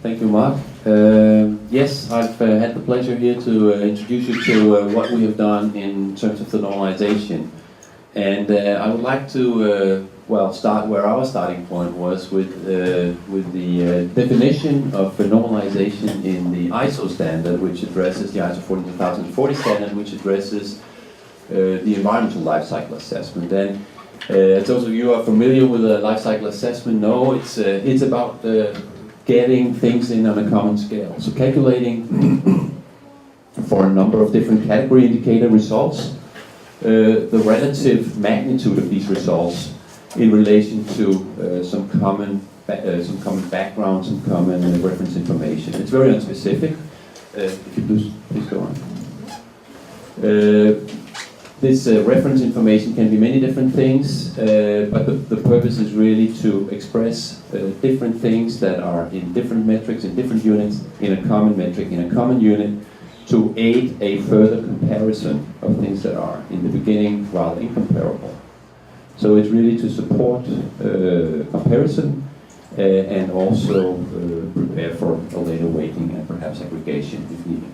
Thank you, Mark. Yes, I've had the pleasure here to introduce you to what we have done in terms of the normalization. And I would like to, start where our starting point was with the definition of normalization in the ISO standard, which addresses the ISO 14040 standard, which addresses the environmental life cycle assessment. And as those of you who are familiar with the life cycle assessment know, it's about getting things in on a common scale. So calculating for a number of different category indicator results, the relative magnitude of these results in relation to some common background, some common reference information. It's very unspecific. If you please go on. This reference information can be many different things, but the purpose is really to express different things that are in different metrics, in different units, in a common metric, in a common unit, to aid a further comparison of things that are in the beginning rather incomparable. So it's really to support comparison and also prepare for a later weighting and perhaps aggregation if needed.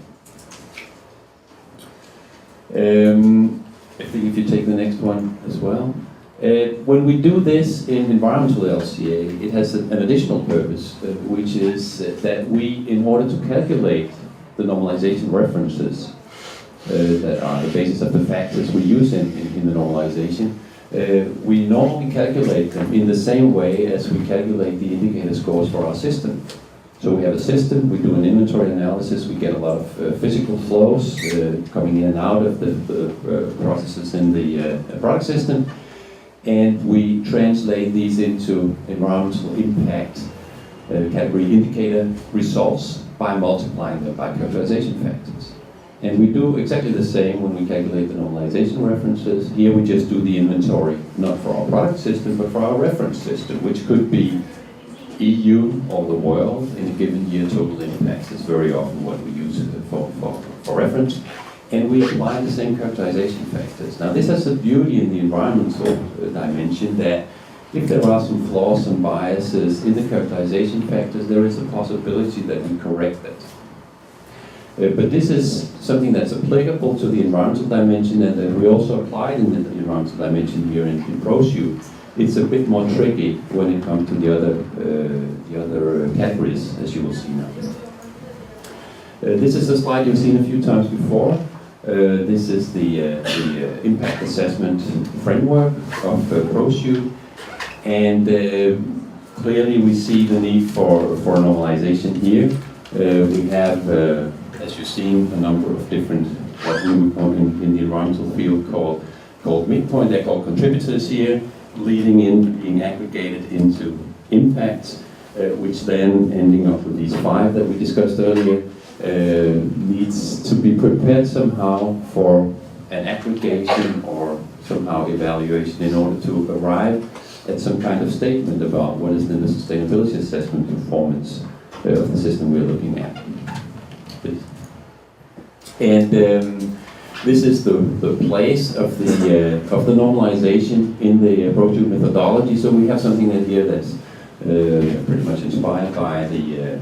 I think if you take the next one as well. When we do this in environmental LCA, it has an additional purpose, which is that we, in order to calculate the normalization references that are the basis of the factors we use in the normalization, we normally calculate them in the same way as we calculate the indicator scores for our system. So we have a system, we do an inventory analysis, we get a lot of physical flows coming in and out of the processes in the product system, and we translate these into environmental impact category indicator results by multiplying them by characterization factors. And we do exactly the same when we calculate the normalization references. Here we just do the inventory, not for our product system, but for our reference system, which could be EU or the world in a given year total impacts. Is very often what we use for reference. And we apply the same characterization factors. Now this has the beauty in the environmental dimension that if there are some flaws, some biases in the characterization factors, there is a possibility that we correct that. But this is something that's applicable to the environmental dimension, and that we also applied in the environmental dimension here in ProShoot. It's a bit more tricky when it comes to the other categories, as you will see now. This is a slide you've seen a few times before. This is the impact assessment framework of ProShoot, and clearly we see the need for normalization here. We have, as you've seen, a number of different, what we would call in the environmental field called midpoint. They're called contributors here, leading in, being aggregated into impacts, which then ending up with these 5 that we discussed earlier, needs to be prepared somehow for an aggregation or somehow evaluation in order to arrive at some kind of statement about what is then the sustainability assessment performance of the system we're looking at. And this is the place of the normalization in the ProShoot methodology. So we have something in here that's pretty much inspired by the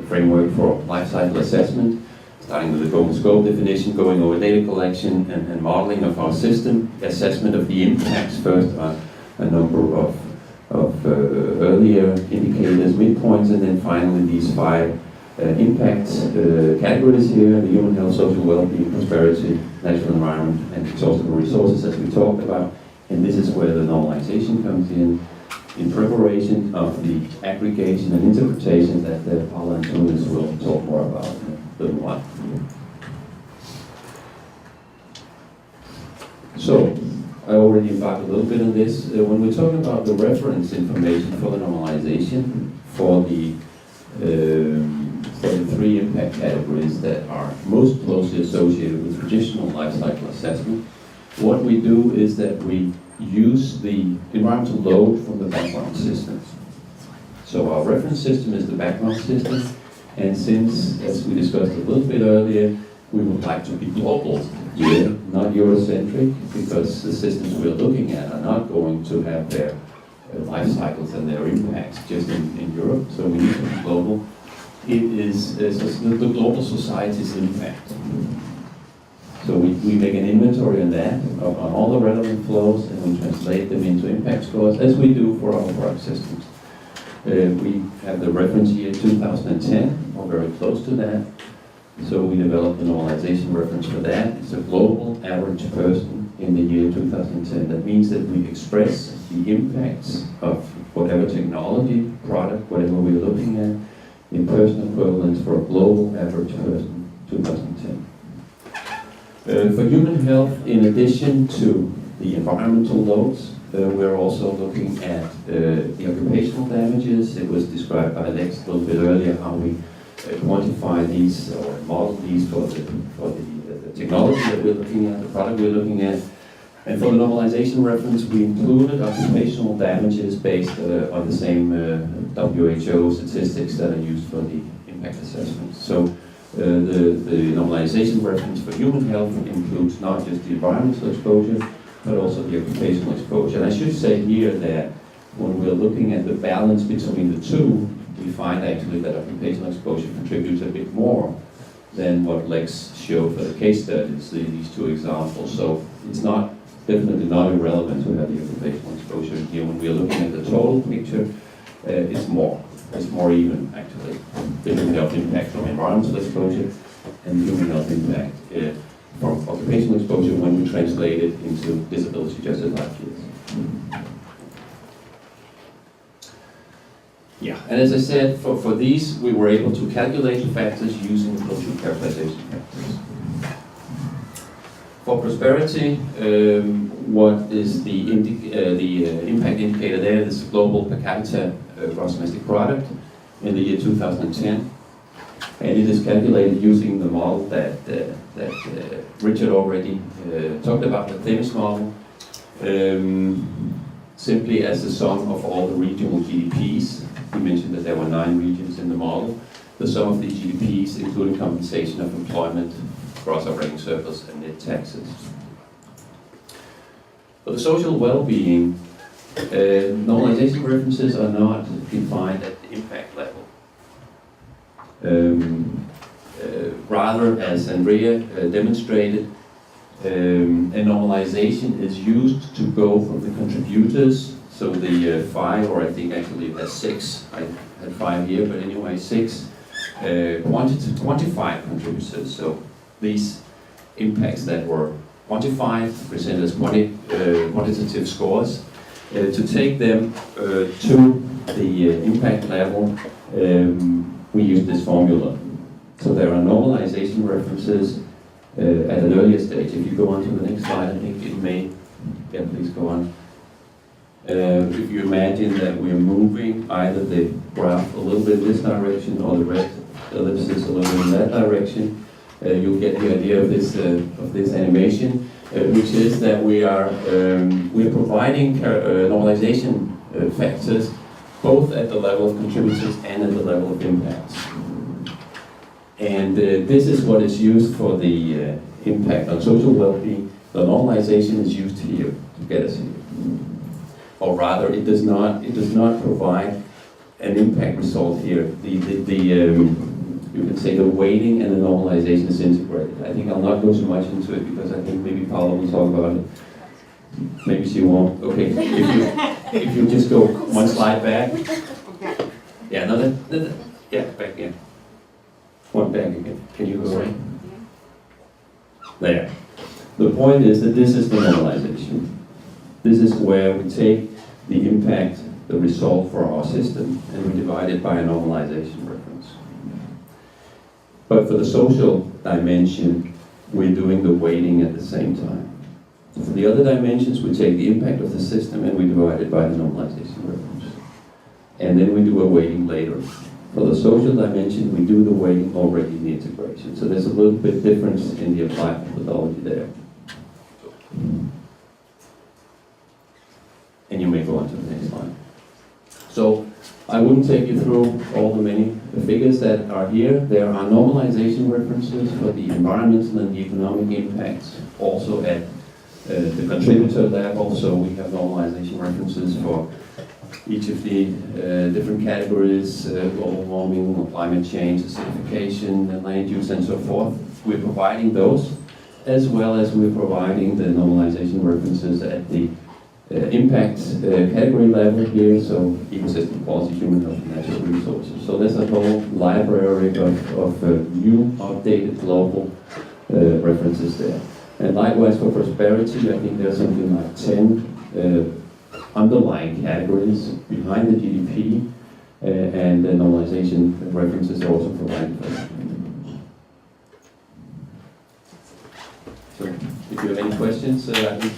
framework for life cycle assessment, starting with the global scope definition, going over data collection and modeling of our system, assessment of the impacts first on a number of earlier indicators, midpoints, and then finally these 5 impact categories here: the human health, social well-being, prosperity, natural environment, and exhaustible resources, as we talked about. And this is where the normalization comes in preparation of the aggregation and interpretation that Paula and Tunis will talk more about in a little while. So, I already embarked a little bit on this. When we're talking about the reference information for the normalization for the 3 impact categories that are most closely associated with traditional life cycle assessment, what we do is that we use the environmental load from the background systems. So our reference system is the background system, and since, as we discussed a little bit earlier, we would like to be global here, not Eurocentric, because the systems we're looking at are not going to have their life cycles and their impacts just in Europe, so we need to be global. it is the global society's impact. So we make an inventory on that, on all the relevant flows, and we translate them into impact scores, as we do for our product systems. We have the reference year 2010, or very close to that. So we developed a normalization reference for that. It's a global average person in the year 2010. That means that we express the impacts of whatever technology, product, whatever we're looking at, in person equivalents for a global average person, 2010. For human health, in addition to the environmental loads, we're also looking at the occupational damages. It was described by Lex a little bit earlier how we quantify these or model these for the technology that we're looking at, the product we're looking at. And for the normalization reference, we included occupational damages based on the same WHO statistics that are used for the impact assessment. So the normalization reference for human health includes not just the environmental exposure, but also the occupational exposure. And I should say here that when we're looking at the balance between the two, we find actually that occupational exposure contributes a bit more than what Lex showed for the case studies, these two examples. So it's not definitely not irrelevant to have the occupational exposure here. When we're looking at the total picture, it's more even actually. The human health impact from environmental exposure and the human health impact from occupational exposure when we translate it into disability adjusted life years. Yeah, and as I said, for these we were able to calculate the factors using the social characterization factors. For prosperity, what is the impact indicator there? This is global per capita gross domestic product in the year 2010. And it is calculated using the model that Richard already talked about, the Themis model, simply as the sum of all the regional GDPs. He mentioned that there were 9 regions in the model. The sum of the GDPs, including compensation of employment, gross operating surplus, and net taxes. For the social well-being, normalization references are not defined at the impact level. Rather, as Andrea demonstrated, a normalization is used to go from the contributors, so the 5, or I think actually it has 6, I had 5 here, but anyway 6 quantified contributors. So these impacts that were quantified, presented as quantitative scores, to take them to the impact level, we use this formula. So there are normalization references at an earlier stage. If you go on to the next slide, I think it may, yeah, please go on. If you imagine that we're moving either the graph a little bit in this direction or the red ellipsis a little bit in that direction, you'll get the idea of this animation, which is that we're providing normalization factors both at the level of contributors and at the level of impacts. And this is what is used for the impact on social well-being. The normalization is used here to get us here. Or rather, it does not provide an impact result here. You can say the weighting and the normalization is integrated. I think I'll not go too much into it because I think maybe Paula will talk about it. Maybe she won't. Okay, if you just go one slide back. Yeah, no, yeah, back again. One back again. Can you go right? There. The point is that this is the normalization. This is where we take the impact, the result for our system, and we divide it by a normalization reference. But for the social dimension, we're doing the weighting at the same time. For the other dimensions, we take the impact of the system and we divide it by the normalization reference. And then we do a weighting later. For the social dimension, we do the weighting already in the integration. So there's a little bit difference in the applied methodology there. And you may go on to the next slide. So I wouldn't take you through all the many figures that are here. There are normalization references for the environmental and the economic impacts, also at the contributor level. So we have normalization references for each of the different categories, global warming, climate change, acidification, land use, and so forth. We're providing those, as well as we're providing the normalization references at the impact category level here, so ecosystem quality, human health, and natural resources. So there's a whole library of new, updated global references there. And likewise for prosperity, I think there's something like 10 underlying categories behind the GDP, and the normalization references are also provided for that. So if you have any questions, I think...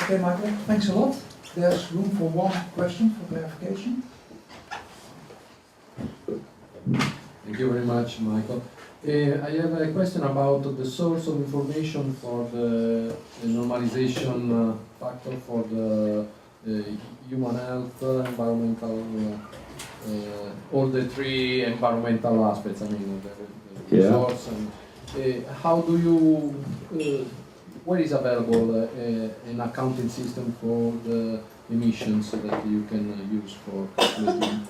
Okay, Michael, thanks a lot. There's room for one question for clarification. Thank you very much, Michael. I have a question about the source of information for the normalization factor for the human health, environmental, all the three environmental aspects. I mean, the resource and how do you? Where is available an accounting system for the emissions that you can use for calculating?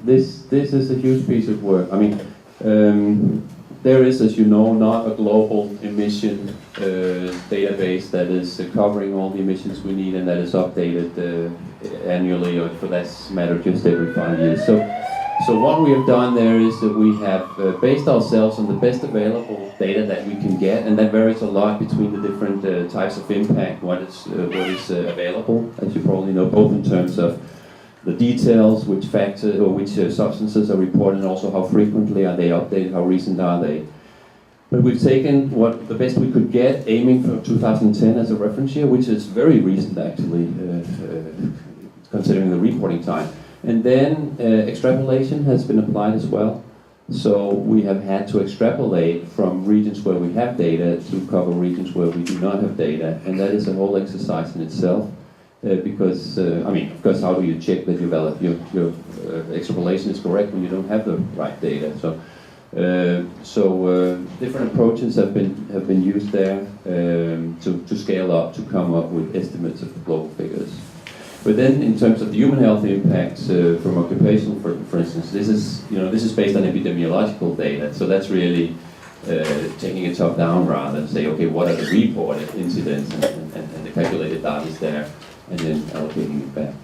This is a huge piece of work. I mean, there is, as you know, not a global emission database that is covering all the emissions we need and that is updated annually, or for that matter, just every 5 years. So what we have done there is that we have based ourselves on the best available data that we can get, and that varies a lot between the different types of impact, what is available, as you probably know, both in terms of the details, which factors or which substances are reported, and also how frequently are they updated, how recent are they. But we've taken what the best we could get, aiming for 2010 as a reference year, which is very recent actually, considering the reporting time. And then extrapolation has been applied as well. So we have had to extrapolate from regions where we have data to cover regions where we do not have data, and that is a whole exercise in itself. Because, I mean, of course, how do you check that your extrapolation is correct when you don't have the right data? So different approaches have been used there to scale up, to come up with estimates of the global figures. But then, in terms of the human health impacts from occupational, for instance, this is based on epidemiological data. So that's really taking it top down rather than say, okay, what are the reported incidents and the calculated data is there, and then allocating it back.